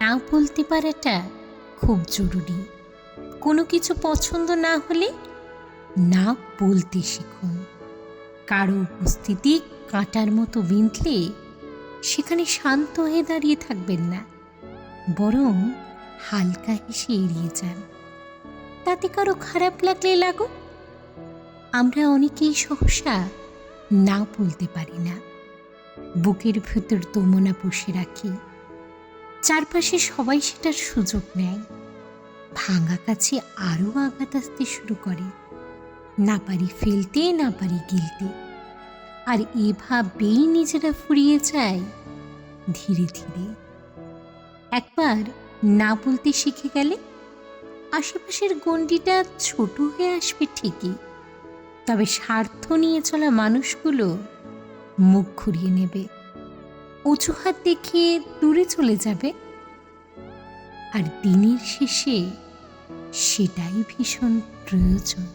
না বলতে পারাটা খুব জরুরি। কোনো কিছু পছন্দ না হলে না বলতে শিখুন। কারো উপস্থিতি কাঁটার মতো বিঁধলে সেখানে শান্ত হয়ে দাঁড়িয়ে থাকবেন না, বরং হালকা হেসে এড়িয়ে যান। তাতে কারো খারাপ লাগলে লাগুক। আমরা অনেকেই সহসা না বলতে পারি না। বুকের ভেতর দোমনা পুষে রাখি, চারপাশে সবাই সেটার সুযোগ নেয়। ভাঙা কাছে আরও আঘাত আসতে শুরু করে। না পারি ফেলতে, না পারি গিলতে, আর এভাবেই নিজেরা ফুরিয়ে যায় ধীরে ধীরে। একবার না বলতে শিখে গেলে আশেপাশের গণ্ডিটা ছোট হয়ে আসবে ঠিকই, তবে স্বার্থ নিয়ে চলা মানুষগুলো মুখ ঘুরিয়ে নেবে, অজুহাত দেখিয়ে দূরে চলে যাবে। আর দিনের শেষে সেটাই ভীষণ প্রয়োজন।